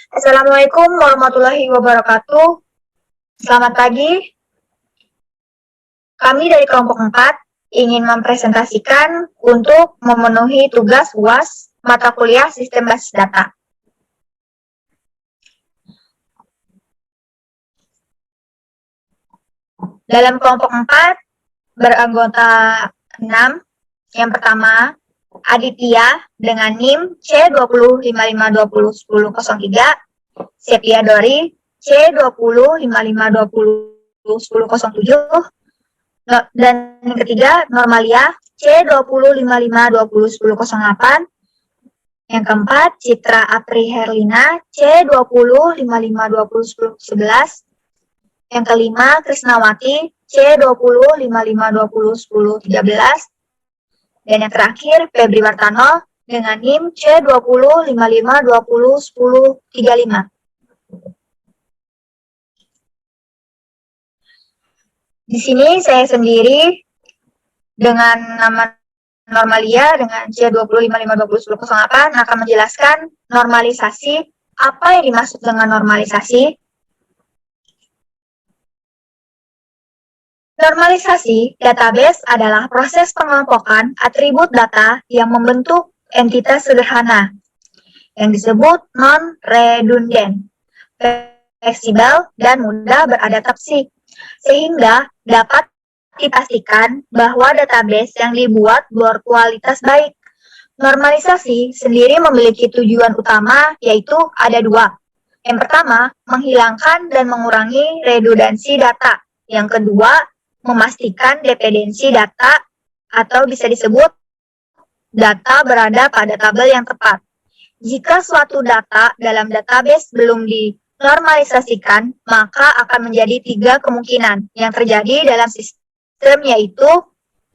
Assalamualaikum warahmatullahi wabarakatuh. Selamat pagi. Kami dari kelompok 4 ingin mempresentasikan untuk memenuhi tugas UAS mata kuliah Sistem Basis Data. Dalam kelompok 4 beranggota 6. Yang pertama, Aditya dengan NIM C2055201003, Sepia Dori C2055201007, dan yang ketiga Normalia C2055201008. Yang keempat, Citra Apri Herlina C2055201011. Yang kelima, Krisnawati C2055201013. Dan yang terakhir, Febri Wartano dengan NIM C2055201035. Di sini saya sendiri dengan nama Normalia dengan C2055201008 akan menjelaskan normalisasi. Apa yang dimaksud dengan normalisasi? Normalisasi database adalah proses pengelompokan atribut data yang membentuk entitas sederhana yang disebut non-redundant, fleksibel, dan mudah beradaptasi, sehingga dapat dipastikan bahwa database yang dibuat berkualitas baik. Normalisasi sendiri memiliki tujuan utama, yaitu ada dua. Yang pertama, menghilangkan dan mengurangi redundansi data. Yang kedua, memastikan dependensi data atau bisa disebut data berada pada tabel yang tepat. Jika suatu data dalam database belum dinormalisasikan, maka akan menjadi 3 kemungkinan yang terjadi dalam sistem, yaitu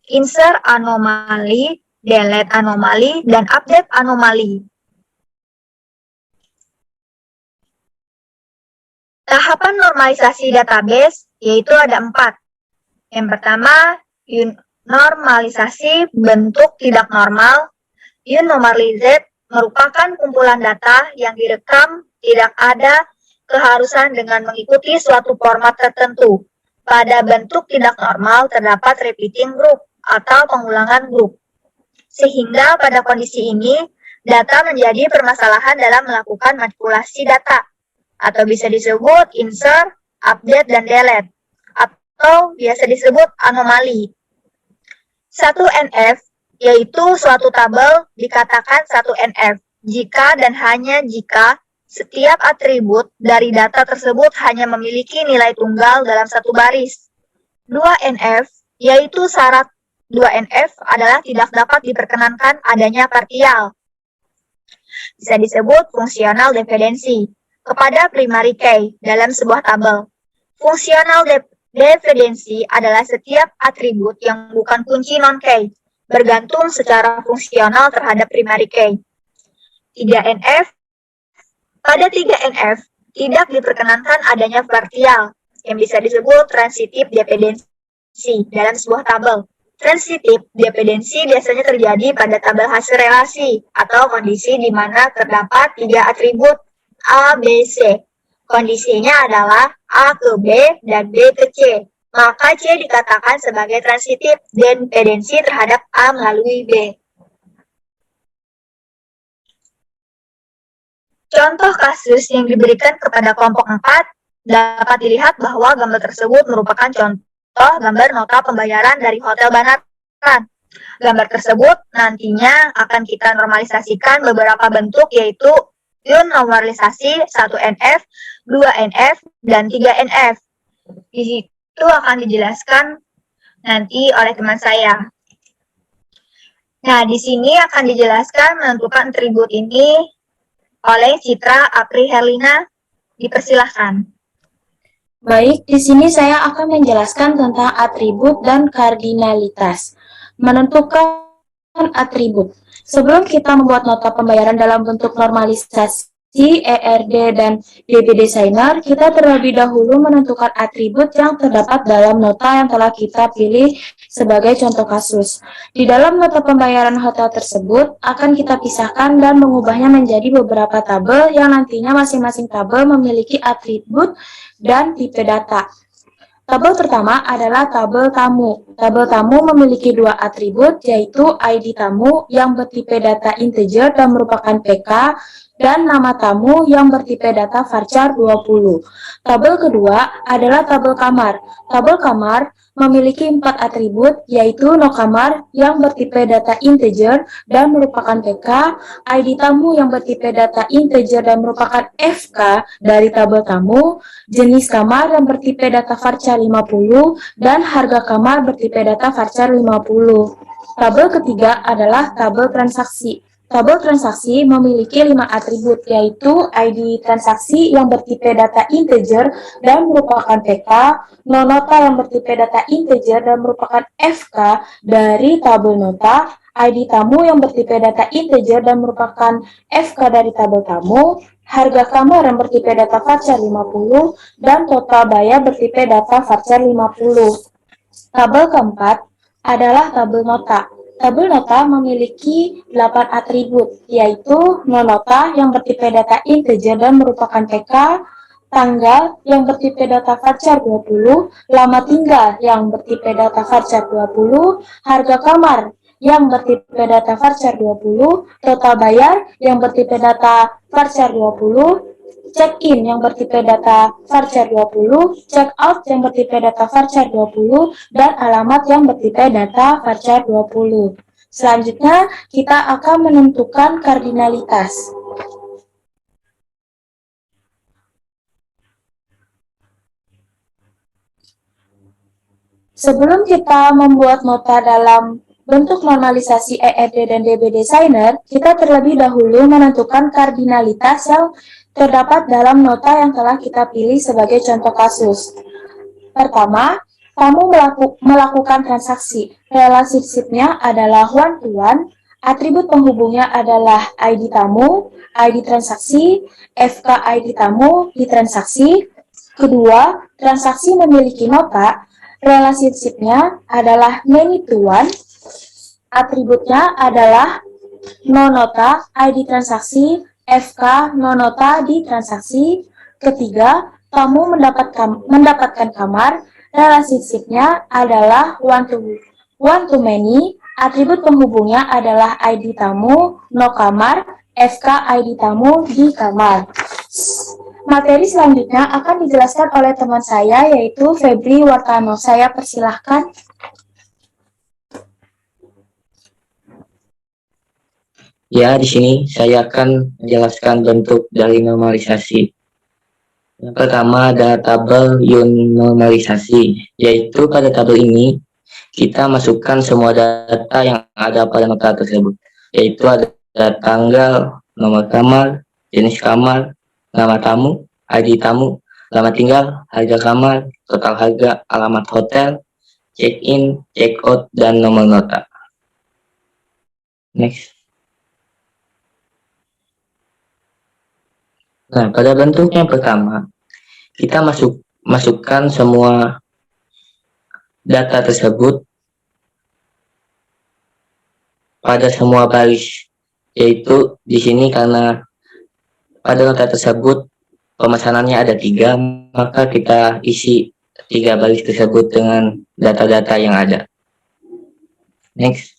insert anomali, delete anomali, dan update anomali. Tahapan normalisasi database yaitu ada 4. Yang pertama, normalisasi bentuk tidak normal. Unnormalized merupakan kumpulan data yang direkam tidak ada keharusan dengan mengikuti suatu format tertentu. Pada bentuk tidak normal terdapat repeating group atau pengulangan grup. Sehingga pada kondisi ini, data menjadi permasalahan dalam melakukan manipulasi data. Atau bisa disebut insert, update, dan delete. Atau biasa disebut anomali. 1NF yaitu suatu tabel dikatakan 1NF jika dan hanya jika setiap atribut dari data tersebut hanya memiliki nilai tunggal dalam satu baris. 2NF yaitu syarat 2NF adalah tidak dapat diperkenankan adanya partial. Bisa disebut fungsional dependensi kepada primary key dalam sebuah tabel. Fungsional dependensi adalah setiap atribut yang bukan kunci non-key, bergantung secara fungsional terhadap primary key. 3NF, pada 3NF tidak diperkenankan adanya partial, yang bisa disebut transitive dependency dalam sebuah tabel. Transitive dependency biasanya terjadi pada tabel hasil relasi atau kondisi di mana terdapat 3 atribut A, B, C. Kondisinya adalah A ke B dan B ke C. Maka C dikatakan sebagai transitive dependency terhadap A melalui B. Contoh kasus yang diberikan kepada kelompok 4 dapat dilihat bahwa gambar tersebut merupakan contoh gambar nota pembayaran dari Hotel Banaran. Gambar tersebut nantinya akan kita normalisasikan beberapa bentuk, yaitu normalisasi 1NF, 2NF, dan 3NF. Di situ akan dijelaskan nanti oleh teman saya. Nah, di sini akan dijelaskan menentukan atribut ini oleh Citra Apri Herlina. Dipersilahkan. Baik, di sini saya akan menjelaskan tentang atribut dan kardinalitas. Menentukan atribut. Sebelum kita membuat nota pembayaran dalam bentuk normalisasi ERD, dan DB Designer, kita terlebih dahulu menentukan atribut yang terdapat dalam nota yang telah kita pilih sebagai contoh kasus. Di dalam nota pembayaran hotel tersebut, akan kita pisahkan dan mengubahnya menjadi beberapa tabel yang nantinya masing-masing tabel memiliki atribut dan tipe data. Tabel pertama adalah tabel tamu. Tabel tamu memiliki dua atribut, yaitu ID tamu yang bertipe data integer dan merupakan PK, dan nama tamu yang bertipe data varchar 20. Tabel kedua adalah tabel kamar. Tabel kamar memiliki 4 atribut, yaitu no kamar yang bertipe data integer dan merupakan PK, ID tamu yang bertipe data integer dan merupakan FK dari tabel tamu, jenis kamar yang bertipe data varchar 50, dan harga kamar bertipe data varchar 50. Tabel ketiga adalah tabel transaksi. Tabel transaksi memiliki 5 atribut, yaitu ID transaksi yang bertipe data integer dan merupakan PK, no nota yang bertipe data integer dan merupakan FK dari tabel nota, ID tamu yang bertipe data integer dan merupakan FK dari tabel tamu, harga kamar yang bertipe data varchar 50, dan total bayar bertipe data varchar 50. Tabel keempat adalah tabel nota. Tabel nota memiliki 8 atribut, yaitu no nota yang bertipe data integer dan merupakan PK, tanggal yang bertipe data varchar 20, lama tinggal yang bertipe data varchar 20, harga kamar yang bertipe data varchar 20, total bayar yang bertipe data varchar 20, check-in yang bertipe data varchar 20, check-out yang bertipe data varchar 20, dan alamat yang bertipe data varchar 20. Selanjutnya, kita akan menentukan kardinalitas. Sebelum kita membuat nota dalam bentuk normalisasi ERD dan DB Designer, kita terlebih dahulu menentukan kardinalitas yang terdapat dalam nota yang telah kita pilih sebagai contoh kasus. Pertama, tamu melakukan transaksi. Relationship-nya adalah one-to-one, atribut penghubungnya adalah ID tamu, ID transaksi, FK ID tamu di transaksi. Kedua, transaksi memiliki nota, relationship-nya adalah many-to-one, atributnya adalah no nota, ID transaksi, FK no nota di transaksi. Ketiga, tamu mendapatkan kamar, relationship-nya adalah one to many, atribut penghubungnya adalah ID tamu, no kamar, FK ID tamu di kamar. Materi selanjutnya akan dijelaskan oleh teman saya, yaitu Febri Wartano. Saya persilahkan. Ya, di sini saya akan menjelaskan bentuk dari normalisasi. Yang pertama ada tabel normalisasi, yaitu pada tabel ini kita masukkan semua data yang ada pada nota tersebut, yaitu ada tanggal, nomor kamar, jenis kamar, nama tamu, ID tamu, lama tinggal, harga kamar, total harga, alamat hotel, check-in, check-out, dan nomor nota. Next. Nah, pada bentuk yang pertama, kita masukkan semua data tersebut pada semua baris, yaitu di sini karena pada nota tersebut pemesanannya ada 3, maka kita isi 3 baris tersebut dengan data-data yang ada. Next.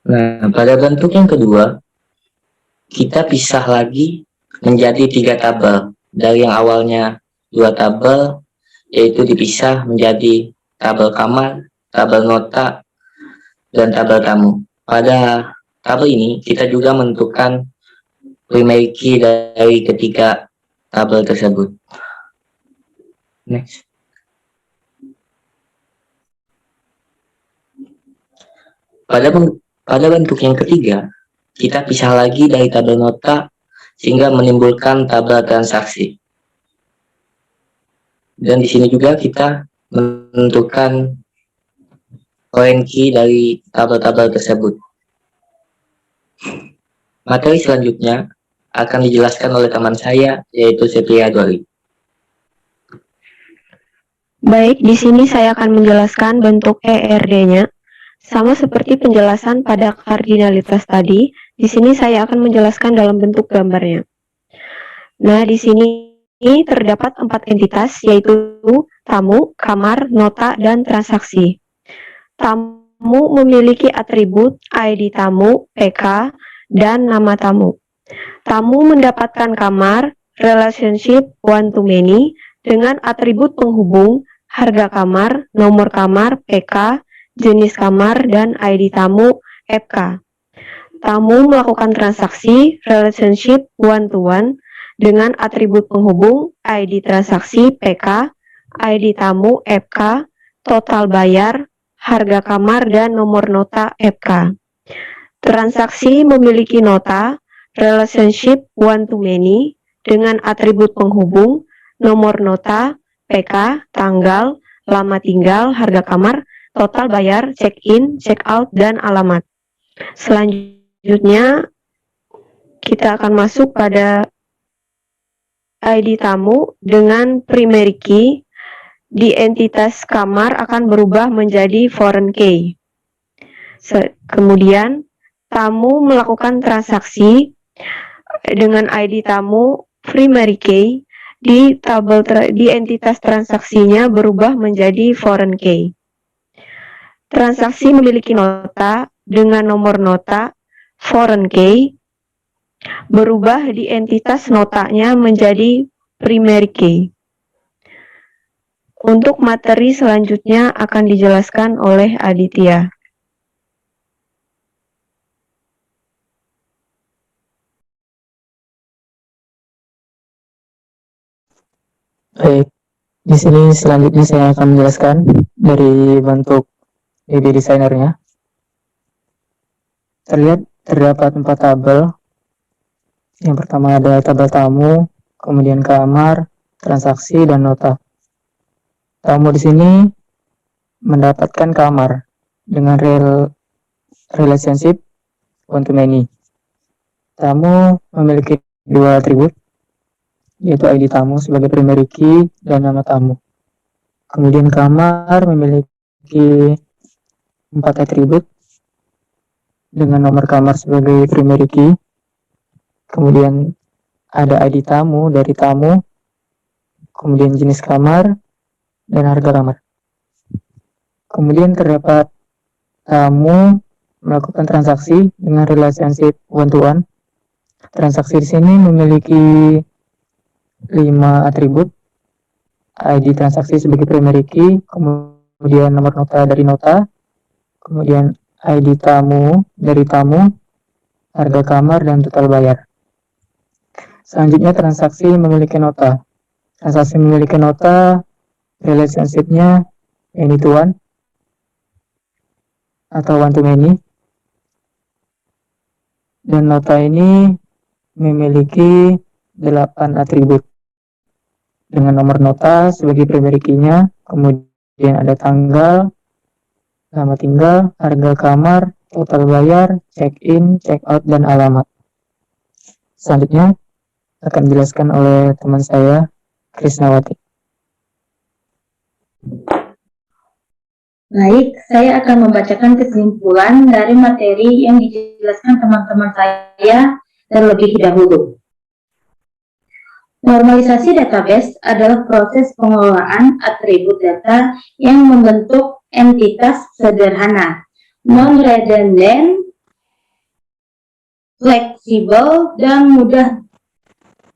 Nah, pada bentuk yang kedua, kita pisah lagi menjadi 3 tabel. Dari yang awalnya 2 tabel, yaitu dipisah menjadi tabel kamar, tabel nota, dan tabel tamu. Pada tabel ini, kita juga menentukan primary key dari ketiga tabel tersebut. Next. Pada bentuk yang ketiga, kita pisah lagi dari tabel nota sehingga menimbulkan tabel transaksi. Dan di sini juga kita menentukan foreign key dari tabel-tabel tersebut. Materi selanjutnya akan dijelaskan oleh teman saya, yaitu Setia Doli. Baik, di sini saya akan menjelaskan bentuk ERD-nya. Sama seperti penjelasan pada kardinalitas tadi, di sini saya akan menjelaskan dalam bentuk gambarnya. Nah, di sini terdapat 4 entitas, yaitu tamu, kamar, nota, dan transaksi. Tamu memiliki atribut ID tamu, PK, dan nama tamu. Tamu mendapatkan kamar, relationship one-to-many, dengan atribut penghubung, harga kamar, nomor kamar, PK, jenis kamar, dan ID tamu, FK. Tamu melakukan transaksi, relationship one-to-one, dengan atribut penghubung, ID transaksi, PK, ID tamu, FK, total bayar, harga kamar, dan nomor nota, FK. Transaksi memiliki nota, relationship one-to-many, dengan atribut penghubung, nomor nota, PK, tanggal, lama tinggal, harga kamar, total bayar, check-in, check-out, dan alamat. Selanjutnya, kita akan masuk pada ID tamu dengan primary key. Di entitas kamar akan berubah menjadi foreign key. Kemudian, tamu melakukan transaksi dengan ID tamu primary key. Di entitas transaksinya berubah menjadi foreign key. Transaksi memiliki nota dengan nomor nota foreign key, berubah di entitas notanya menjadi primary key. Untuk materi selanjutnya akan dijelaskan oleh Aditya. Baik, di sini selanjutnya saya akan menjelaskan dari bentuk DB Designer-nya. Terdapat 4 tabel. Yang pertama ada tabel tamu, kemudian kamar, transaksi, dan nota. Tamu di sini mendapatkan kamar dengan relationship one-to-many. Tamu memiliki 2 atribut, yaitu ID tamu sebagai primary key dan nama tamu. Kemudian kamar memiliki 4 atribut dengan nomor kamar sebagai primary key. Kemudian ada ID tamu dari tamu, kemudian jenis kamar, dan harga kamar. Kemudian terdapat tamu melakukan transaksi dengan relationship one-to-one. Transaksi di sini memiliki 5 atribut, ID transaksi sebagai primary key, kemudian nomor nota dari nota, kemudian ID tamu dari tamu, harga kamar, dan total bayar. Selanjutnya transaksi memiliki nota. Transaksi memiliki nota, relationship-nya any to one atau one to many. Dan nota ini memiliki 8 atribut dengan nomor nota sebagai primary key-nya, kemudian ada tanggal, lama tinggal, harga kamar, total bayar, check-in, check-out, dan alamat. Selanjutnya akan dijelaskan oleh teman saya, Krisnawati. Baik, saya akan membacakan kesimpulan dari materi yang dijelaskan teman-teman saya terlebih dahulu. Normalisasi database adalah proses pengelolaan atribut data yang membentuk entitas sederhana, non-redundant, fleksibel, dan mudah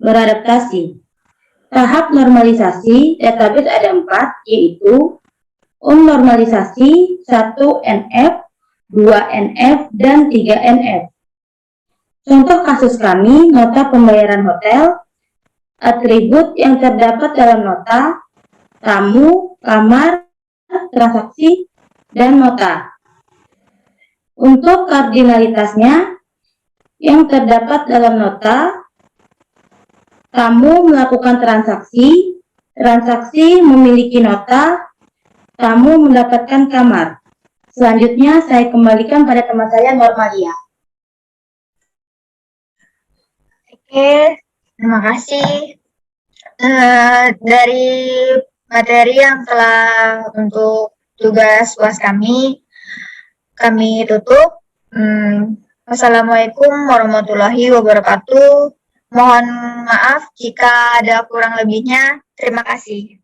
beradaptasi. Tahap normalisasi database ada 4, yaitu normalisasi 1NF, 2NF, dan 3NF. Contoh kasus kami, nota pembayaran hotel, atribut yang terdapat dalam nota, tamu, kamar, transaksi, dan nota. Untuk kardinalitasnya, yang terdapat dalam nota, tamu melakukan transaksi, transaksi memiliki nota, tamu mendapatkan kamar. Selanjutnya saya kembalikan pada teman saya Normalia. Oke, terima kasih. Dari materi yang telah untuk tugas UAS kami tutup. Wassalamualaikum warahmatullahi wabarakatuh. Mohon maaf jika ada kurang lebihnya. Terima kasih.